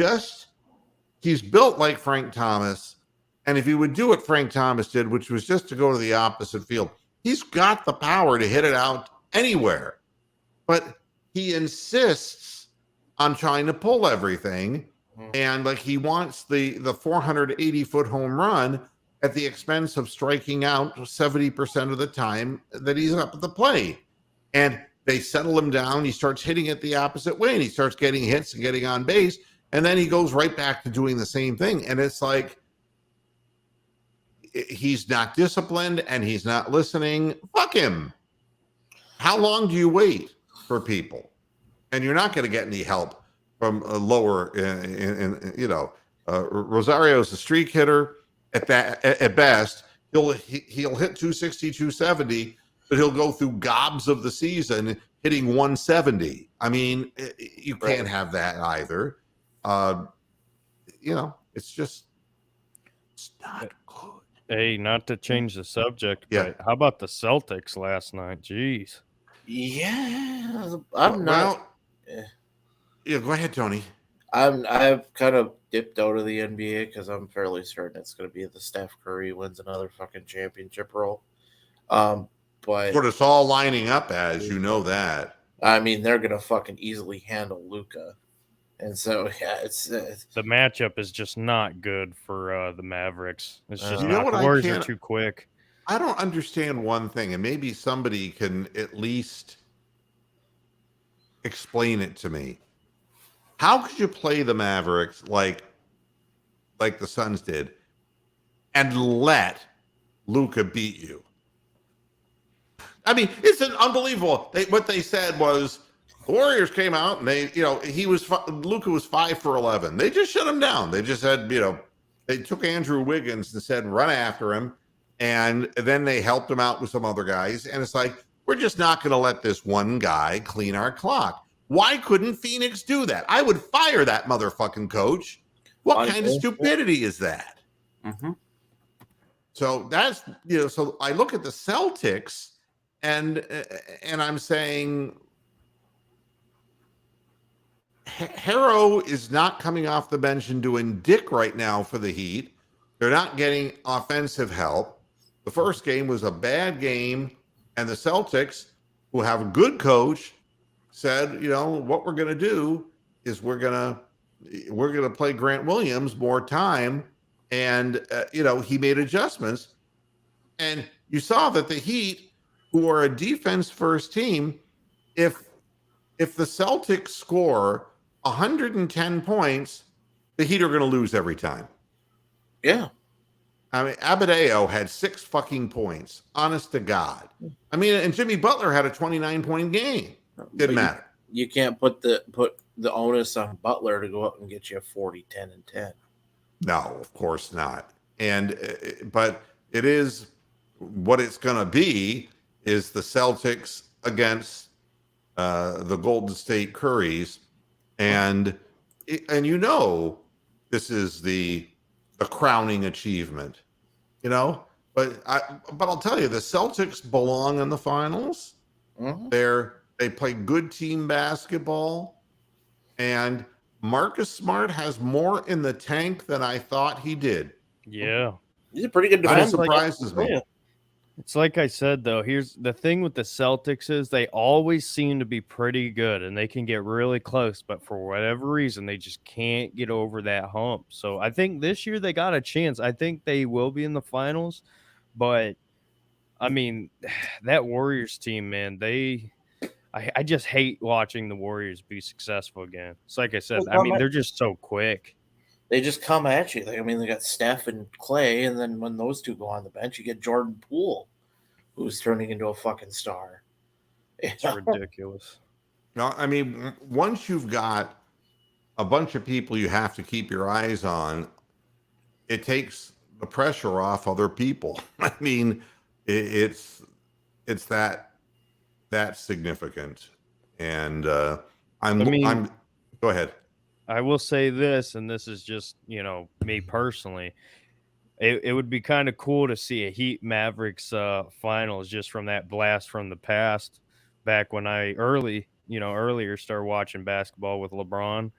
he's built like Frank Thomas, And if he would do what Frank Thomas did, which was just to go to the opposite field, he's got the power to hit it out anywhere. But he insists on trying to pull everything. And like he wants the 480-foot home run at the expense of striking out 70% of the time that he's up at the plate. And they settle him down. He starts hitting it the opposite way, and he starts getting hits and getting on base. And then he goes right back to doing the same thing. And it's like, he's not disciplined and he's not listening. Fuck him. How long do you wait for people? And you're not going to get any help from a lower, Rosario's a streak hitter at best. He'll hit 260, 270, but he'll go through gobs of the season hitting 170. I mean, you can't have that either. It's just, it's not good. Hey, not to change the subject, but how about the Celtics last night? Jeez. Yeah, I'm not. Yeah, go ahead, Tony. I've kind of dipped out of the NBA because I'm fairly certain it's going to be the Steph Curry wins another fucking championship role. But what it's all lining up as, you know that. I mean, they're going to fucking easily handle Luka. And so, yeah, it's the matchup is just not good for the Mavericks. It's just you know what, the Warriors are too quick. I don't understand one thing, and maybe somebody can at least explain it to me. How could you play the Mavericks like the Suns did and let Luka beat you? I mean, it's unbelievable. What they said was the Warriors came out and Luka was 5 for 11. They just shut him down. They just said, they took Andrew Wiggins and said, run after him. And then they helped him out with some other guys. And it's like, we're just not going to let this one guy clean our clock. Why couldn't Phoenix do that? I would fire that motherfucking coach. What kind of stupidity is that? Mm-hmm. So that's, so I look at the Celtics and I'm saying, Harrow is not coming off the bench and doing dick right now for the Heat. They're not getting offensive help. The first game was a bad game, and the Celtics, who have a good coach, said, what we're going to do is we're going to play Grant Williams more time, and he made adjustments, and you saw that the Heat, who are a defense first team, if the Celtics score 110 points, the Heat are going to lose every time. Yeah. I mean, Abadeo had 6 fucking points. Honest to God. I mean, and Jimmy Butler had a 29-point game. Didn't matter. You can't put the onus on Butler to go up and get you a 40, 10, and 10. No, of course not. But it is what it's going to be is the Celtics against the Golden State Currys. And this is the crowning achievement, but I'll tell you, the Celtics belong in the finals. Mm-hmm. They play good team basketball, and Marcus Smart has more in the tank than I thought he did. Yeah. He's a pretty good defender. That surprises me. It's like I said, though, here's the thing with the Celtics is they always seem to be pretty good and they can get really close, but for whatever reason, they just can't get over that hump. So I think this year they got a chance. I think they will be in the finals, but I mean, that Warriors team, man, I just hate watching the Warriors be successful again. It's like I said, I mean, they're just so quick. They just come at you. They got Steph and Clay, and then when those two go on the bench, you get Jordan Poole, who's turning into a fucking star. It's ridiculous. No, I mean, once you've got a bunch of people you have to keep your eyes on, it takes the pressure off other people. I mean, it's that significant. And go ahead. I will say this, and this is just, me personally. It would be kind of cool to see a Heat Mavericks finals just from that blast from the past back when I earlier started watching basketball with LeBron.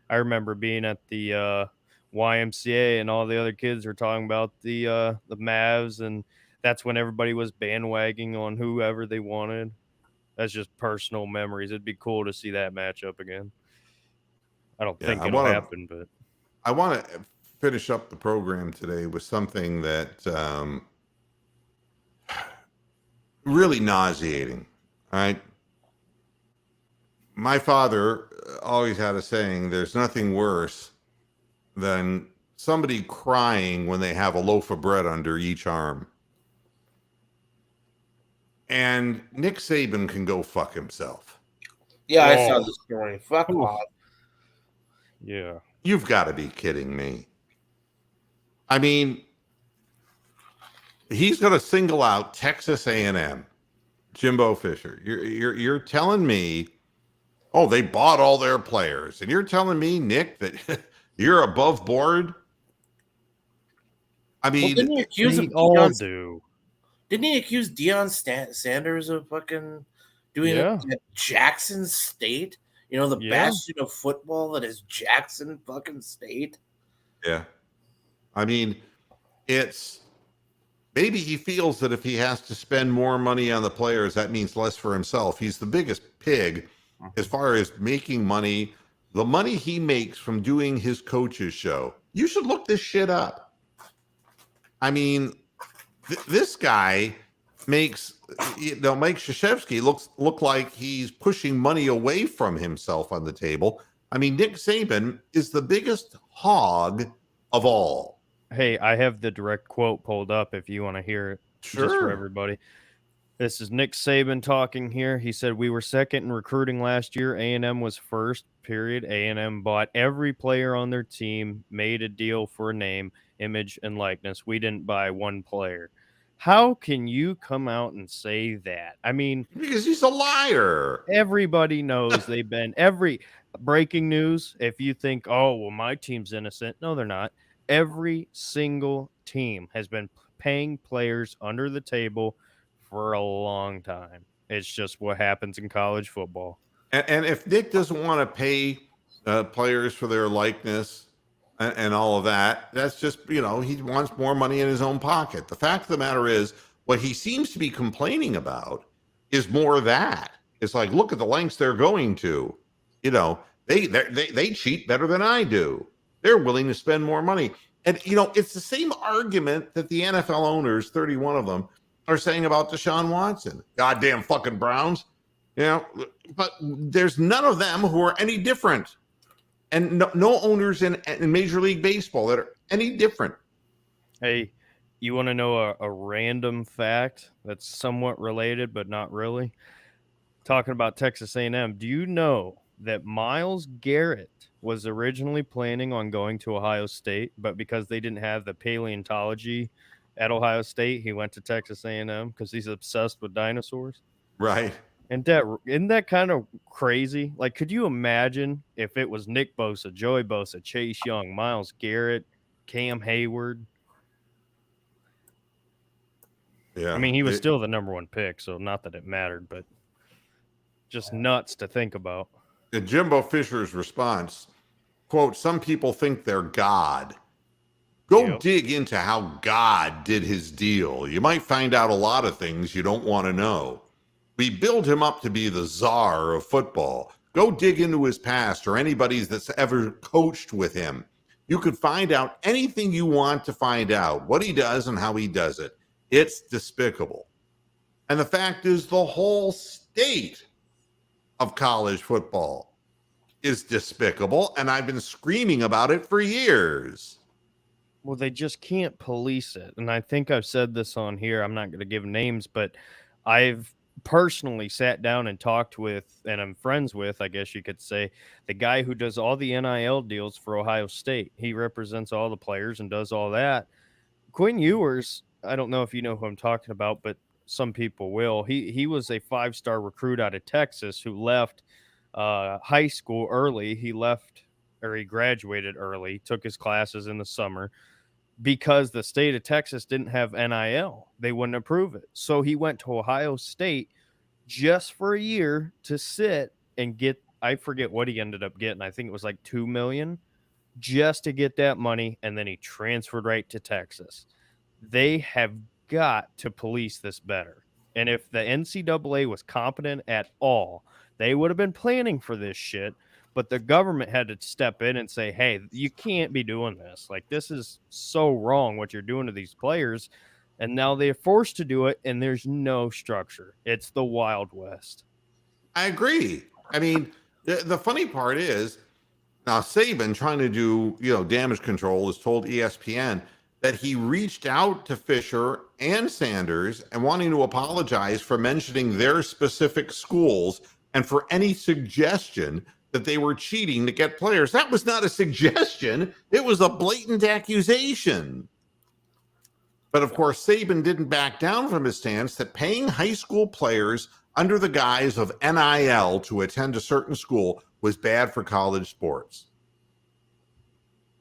I remember being at the YMCA, and all the other kids were talking about the Mavs, and that's when everybody was bandwagoning on whoever they wanted. That's just personal memories. It'd be cool to see that matchup again. I don't Yeah, think it'll happen, but I want to finish up the program today with something that really nauseating. All right. My father always had a saying, there's nothing worse than somebody crying when they have a loaf of bread under each arm. And Nick Saban can go fuck himself. Yeah, I saw Oh. the story. Fuck off. yeah. You've got to be kidding me. I mean, he's going to single out Texas A&M, Jimbo Fisher. You're telling me, oh, they bought all their players, and you're telling me, Nick, that you're above board? I Well, mean, didn't he accuse him? They all do. Didn't he accuse Deion Sanders of fucking doing Yeah. it at Jackson State? You know, the Yeah. bastion of football that is Jackson fucking State. yeah. I mean, it's maybe he feels that if he has to spend more money on the players, that means less for himself. He's the biggest pig as far as making money. The money he makes from doing his coach's show. You should look this shit up. I mean, this guy makes Mike Krzyzewski look like he's pushing money away from himself on the table. I mean, Nick Saban is the biggest hog of all. Hey, I have the direct quote pulled up if you want to hear it. Just for Sure. everybody. This is Nick Saban talking here. He said, "We were second in recruiting last year. A&M was first, period. A&M bought every player on their team, made a deal for a name, image, and likeness. We didn't buy one player." How can you come out and say that? I mean, Because he's a liar. everybody knows they've been every breaking news. If you think, oh, well, my team's innocent. No, they're not. Every single team has been paying players under the table for a long time. It's just what happens in college football. And if Nick doesn't want to pay players for their likeness and all of that, that's just, he wants more money in his own pocket. The fact of the matter is, what he seems to be complaining about is more of that. It's like, look at the lengths they're going to. They cheat better than I do. They're willing to spend more money. And, it's the same argument that the NFL owners, 31 of them, are saying about Deshaun Watson. Goddamn fucking Browns. But there's none of them who are any different. And no owners in Major League Baseball that are any different. Hey, you want to know a random fact that's somewhat related, but not really? Talking about Texas A&M, do you know that Myles Garrett was originally planning on going to Ohio State, but because they didn't have the paleontology at Ohio State, he went to Texas A&M because he's obsessed with dinosaurs? Right. And isn't that kind of crazy? Like, could you imagine if it was Nick Bosa, Joey Bosa, Chase Young, Myles Garrett, Cam Hayward? Yeah. I mean, he was still the number one pick, so not that it mattered, but just nuts to think about. Jimbo Fisher's response, quote, "Some people think they're God. Go dig into how God did his deal. You might find out a lot of things you don't want to know. We build him up to be the czar of football. Go dig into his past or anybody's that's ever coached with him. You could find out anything you want to find out, what he does and how he does it. It's despicable." And the fact is, the whole state of college football is despicable, and I've been screaming about it for years. Well, they just can't police it. And I think I've said this on here. I'm not going to give names, but I've personally sat down and talked with, and I'm friends with, I guess you could say, the guy who does all the NIL deals for Ohio State. He represents all the players and does all that. Quinn Ewers, I don't know if you know who I'm talking about, but some people will. He was a 5-star recruit out of Texas who left high school early. He graduated early, took his classes in the summer because the state of Texas didn't have NIL. They wouldn't approve it. So he went to Ohio State just for a year to sit and get, I forget what he ended up getting. I think it was like $2 million just to get that money, and then he transferred right to Texas. They have got to police this better. And if the NCAA was competent at all, they would have been planning for this shit. But the government had to step in and say, hey, you can't be doing this. Like, this is so wrong what you're doing to these players. And now they're forced to do it, and there's no structure. It's the Wild West. I agree. I mean, the funny part is now Saban, trying to do damage control, has told ESPN that he reached out to Fisher and Sanders and wanting to apologize for mentioning their specific schools and for any suggestion that they were cheating to get players. That was not a suggestion. It was a blatant accusation. But of course, Saban didn't back down from his stance that paying high school players under the guise of NIL to attend a certain school was bad for college sports.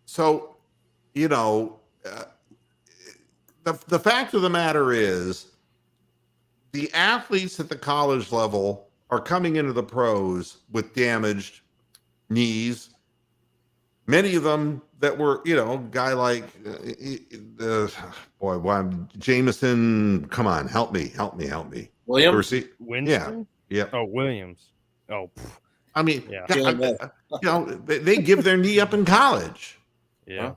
So, the fact of the matter is the athletes at the college level are coming into the pros with damaged knees. Many of them that were, guy like, Jameson, come on, help me. Williams? Winston? Yeah. Oh, Williams. Oh, I mean, yeah. They give their knee up in college. Yeah.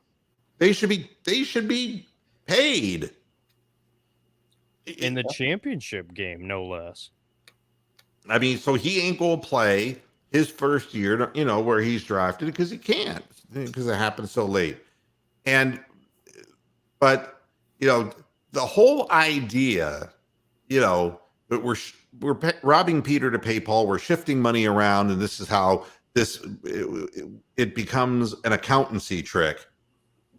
They should be paid. In the championship game, no less. I mean, so he ain't going to play his first year, where he's drafted because he can't, because it happened so late. But the whole idea, that we're robbing Peter to pay Paul, we're shifting money around, and this is how it becomes an accountancy trick.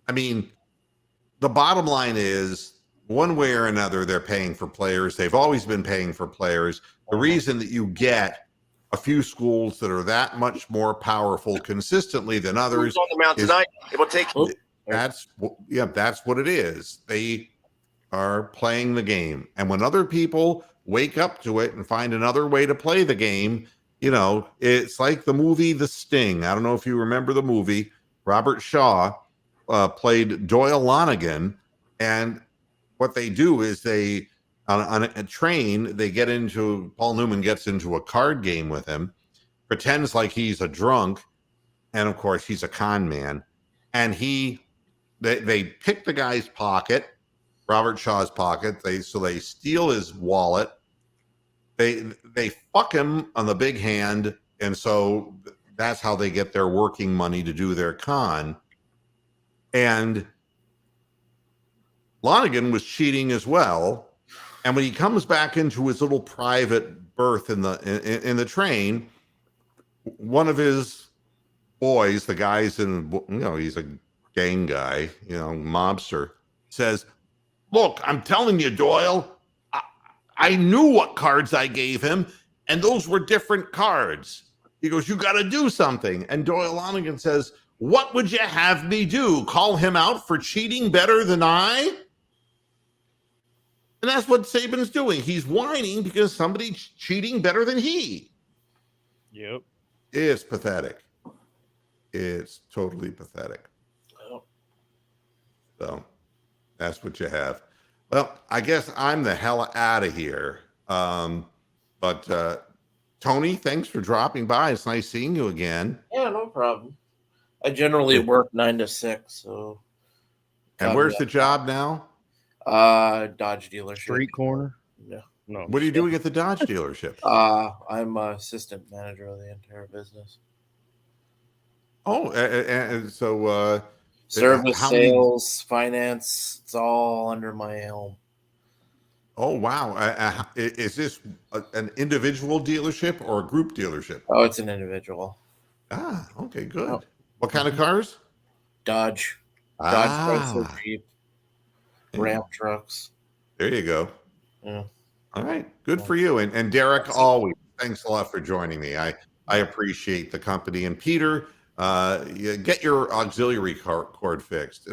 I mean, the bottom line is, one way or another, they're paying for players. They've always been paying for players. The reason that you get a few schools that are that much more powerful consistently than others Who's on the mound tonight? It will take. that's what it is. They are playing the game. And when other people wake up to it and find another way to play the game, it's like the movie The Sting. I don't know if you remember the movie. Robert Shaw played Doyle Lonigan, and what they do is they on a train, Paul Newman gets into a card game with him, pretends like he's a drunk, and of course he's a con man, and they pick the guy's pocket, Robert Shaw's pocket. They steal his wallet. They fuck him on the big hand, and so that's how they get their working money to do their con. And Lonigan was cheating as well. And when he comes back into his little private berth in the train, one of his boys, the guy's he's a gang guy, mobster, says, "Look, I'm telling you, Doyle, I knew what cards I gave him, and those were different cards." He goes, "You got to do something." And Doyle Lonigan says, "What would you have me do? Call him out for cheating better than I?" And that's what Saban's doing. He's whining because somebody's cheating better than he. Yep. It's pathetic. It's totally pathetic. Oh. So that's what you have. Well, I guess I'm the hell out of here. But Tony, thanks for dropping by. It's nice seeing you again. Yeah, no problem. I generally work 9 to 6. So. And where's the job now? Dodge dealership. Street corner? No. What are you doing at the Dodge dealership? I'm assistant manager of the entire business. Oh, and so service, sales, finance, it's all under my helm. Oh, wow. Is this an individual dealership or a group dealership? Oh, it's an individual. Ah, okay, good. Oh. What kind of cars? Dodge. Ah. Chrysler, Jeep, Ram trucks. There you go. Yeah. All right. Good for you. And Derek, always, thanks a lot for joining me. I appreciate the company. And Peter, get your auxiliary cord fixed.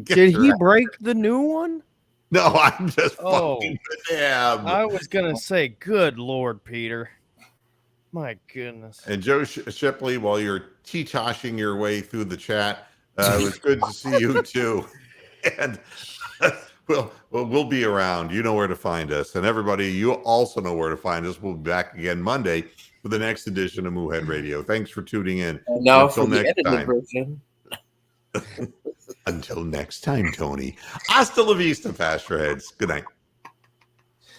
Did he break the new one? No, I'm just fucking with him. I was going to say, good Lord, Peter. My goodness. And Joe Shipley, while you're teetoshing your way through the chat, It was good to see you too. And we'll be around. You know where to find us. And everybody, you also know where to find us. We'll be back again Monday for the next edition of Moohead Radio. Thanks for tuning in. And now Until for the next edited time. version. Until next time, Tony. Hasta la vista, Pasture Heads. Good night.